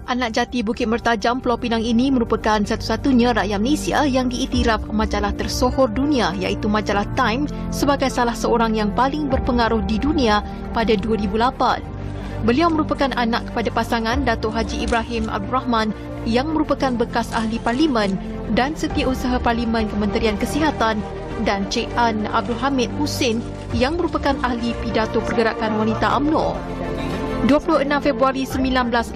Anak jati Bukit Mertajam, Pulau Pinang ini merupakan satu-satunya rakyat Malaysia yang diiktiraf majalah tersohor dunia iaitu majalah Time sebagai salah seorang yang paling berpengaruh di dunia pada 2008. Beliau merupakan anak kepada pasangan Datuk Haji Ibrahim Abdul Rahman yang merupakan bekas ahli parlimen dan setiausaha parlimen Kementerian Kesihatan dan Cik An Abdul Hamid Hussein yang merupakan ahli pidato pergerakan wanita UMNO. 26 Februari 1980,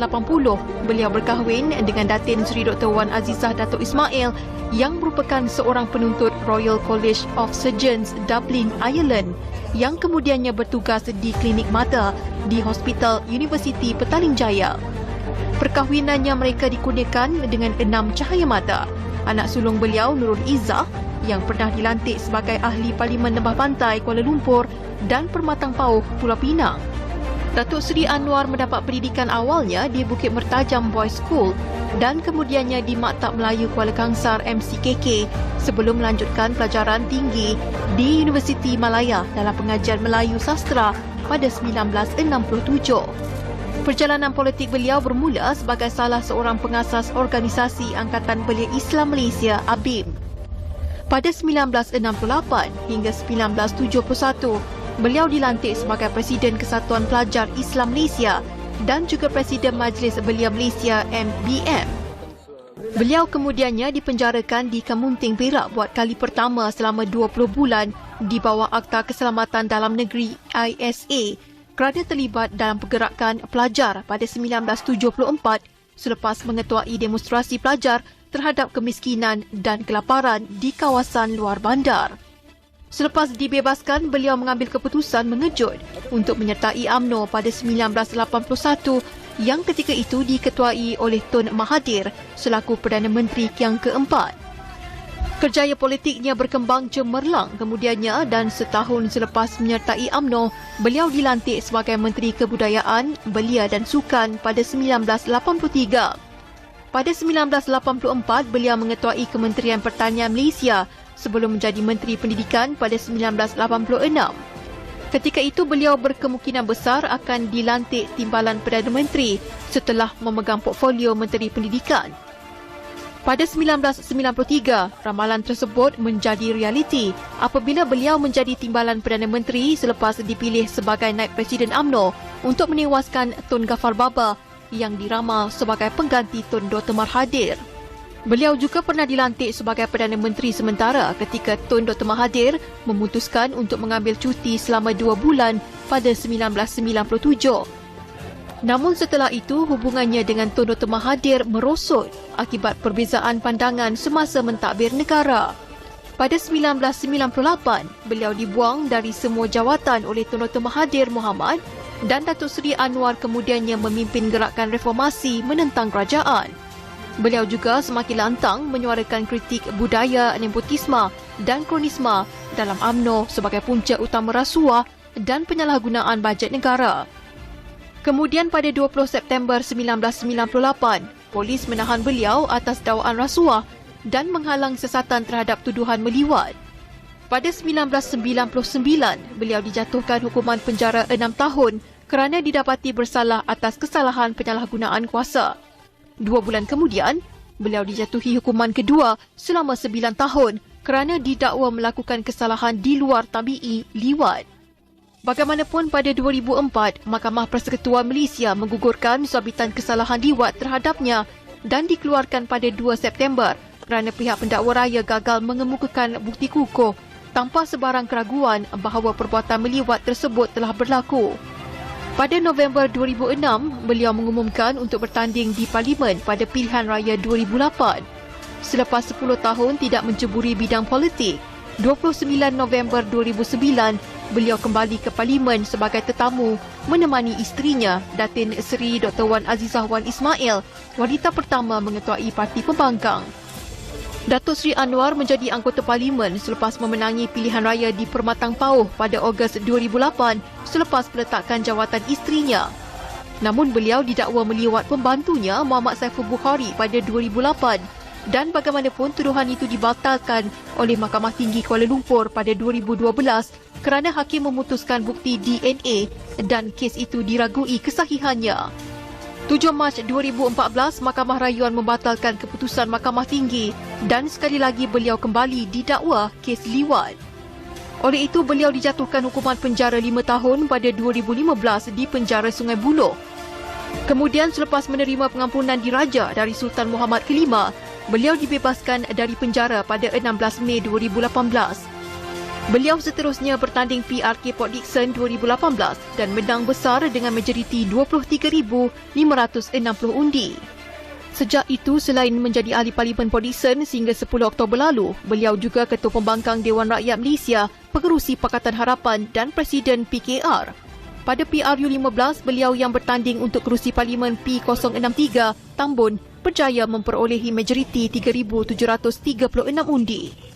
beliau berkahwin dengan Datin Seri Dr. Wan Azizah Datuk Ismail yang merupakan seorang penuntut Royal College of Surgeons Dublin, Ireland yang kemudiannya bertugas di klinik mata di Hospital Universiti Petaling Jaya. Perkahwinannya mereka dikurniakan dengan 6 cahaya mata. Anak sulung beliau Nurul Izzah yang pernah dilantik sebagai ahli Parlimen Lembah Pantai Kuala Lumpur dan Permatang Pauh Pulau Pinang. Datuk Seri Anwar mendapat pendidikan awalnya di Bukit Mertajam Boys School dan kemudiannya di Maktab Melayu Kuala Kangsar MCKK sebelum melanjutkan pelajaran tinggi di Universiti Malaya dalam pengajian Melayu Sastra pada 1967. Perjalanan politik beliau bermula sebagai salah seorang pengasas organisasi Angkatan Belia Islam Malaysia ABIM. Pada 1968 hingga 1971, beliau dilantik sebagai Presiden Kesatuan Pelajar Islam Malaysia dan juga Presiden Majlis Belia Malaysia MBM. Beliau kemudiannya dipenjarakan di Kamunting, Perak buat kali pertama selama 20 bulan di bawah Akta Keselamatan Dalam Negeri ISA kerana terlibat dalam pergerakan pelajar pada 1974 selepas mengetuai demonstrasi pelajar terhadap kemiskinan dan kelaparan di kawasan luar bandar. Selepas dibebaskan, beliau mengambil keputusan mengejut untuk menyertai UMNO pada 1981 yang ketika itu diketuai oleh Tun Mahathir selaku Perdana Menteri yang keempat. Kerjaya politiknya berkembang cemerlang kemudiannya dan setahun selepas menyertai UMNO, beliau dilantik sebagai Menteri Kebudayaan, Belia dan Sukan pada 1983. Pada 1984, beliau mengetuai Kementerian Pertanian Malaysia sebelum menjadi Menteri Pendidikan pada 1986. Ketika itu beliau berkemungkinan besar akan dilantik timbalan Perdana Menteri setelah memegang portfolio Menteri Pendidikan. Pada 1993, ramalan tersebut menjadi realiti apabila beliau menjadi timbalan Perdana Menteri selepas dipilih sebagai naib Presiden UMNO untuk menewaskan Tun Ghaffar Baba yang diramal sebagai pengganti Tun Dr. Mahathir. Beliau juga pernah dilantik sebagai Perdana Menteri sementara ketika Tun Dr. Mahathir memutuskan untuk mengambil cuti selama 2 bulan pada 1997. Namun setelah itu, hubungannya dengan Tun Dr. Mahathir merosot akibat perbezaan pandangan semasa mentadbir negara. Pada 1998, beliau dibuang dari semua jawatan oleh Tun Dr. Mahathir Mohamad dan Datuk Seri Anwar kemudiannya memimpin gerakan reformasi menentang kerajaan. Beliau juga semakin lantang menyuarakan kritik budaya nepotisme dan kronisme dalam UMNO sebagai punca utama rasuah dan penyalahgunaan bajet negara. Kemudian pada 20 September 1998, polis menahan beliau atas dakwaan rasuah dan menghalang siasatan terhadap tuduhan meliwat. Pada 1999, beliau dijatuhkan hukuman penjara 6 tahun kerana didapati bersalah atas kesalahan penyalahgunaan kuasa. 2 bulan kemudian, beliau dijatuhi hukuman kedua selama 9 tahun kerana didakwa melakukan kesalahan di luar tabi'i liwat. Bagaimanapun pada 2004, Mahkamah Persekutuan Malaysia menggugurkan sabitan kesalahan liwat terhadapnya dan dikeluarkan pada 2 September kerana pihak pendakwa raya gagal mengemukakan bukti kukuh tanpa sebarang keraguan bahawa perbuatan meliwat tersebut telah berlaku. Pada November 2006, beliau mengumumkan untuk bertanding di Parlimen pada pilihan raya 2008. Selepas 10 tahun tidak menceburi bidang politik, 29 November 2009, beliau kembali ke Parlimen sebagai tetamu menemani isterinya, Datin Seri Dr. Wan Azizah Wan Ismail, wanita pertama mengetuai Parti Pembangkang. Datuk Seri Anwar menjadi anggota Parlimen selepas memenangi pilihan raya di Permatang Pauh pada Ogos 2008 selepas peletakan jawatan isterinya. Namun beliau didakwa meliwat pembantunya Muhammad Saiful Bukhari pada 2008 dan bagaimanapun tuduhan itu dibatalkan oleh Mahkamah Tinggi Kuala Lumpur pada 2012 kerana hakim memutuskan bukti DNA dan kes itu diragui kesahihannya. 7 Mac 2014, Mahkamah Rayuan membatalkan keputusan Mahkamah Tinggi dan sekali lagi beliau kembali didakwa kes liwat. Oleh itu, beliau dijatuhkan hukuman penjara 5 tahun pada 2015 di penjara Sungai Buloh. Kemudian selepas menerima pengampunan diraja dari Sultan Muhammad V, beliau dibebaskan dari penjara pada 16 Mei 2018. Beliau seterusnya bertanding PRK Port Dickson 2018 dan menang besar dengan majoriti 23,560 undi. Sejak itu, selain menjadi ahli Parlimen Port Dickson sehingga 10 Oktober lalu, beliau juga Ketua Pembangkang Dewan Rakyat Malaysia, Pengerusi Pakatan Harapan dan Presiden PKR. Pada PRU 15, beliau yang bertanding untuk kerusi Parlimen P063, Tambun, berjaya memperolehi majoriti 3,736 undi.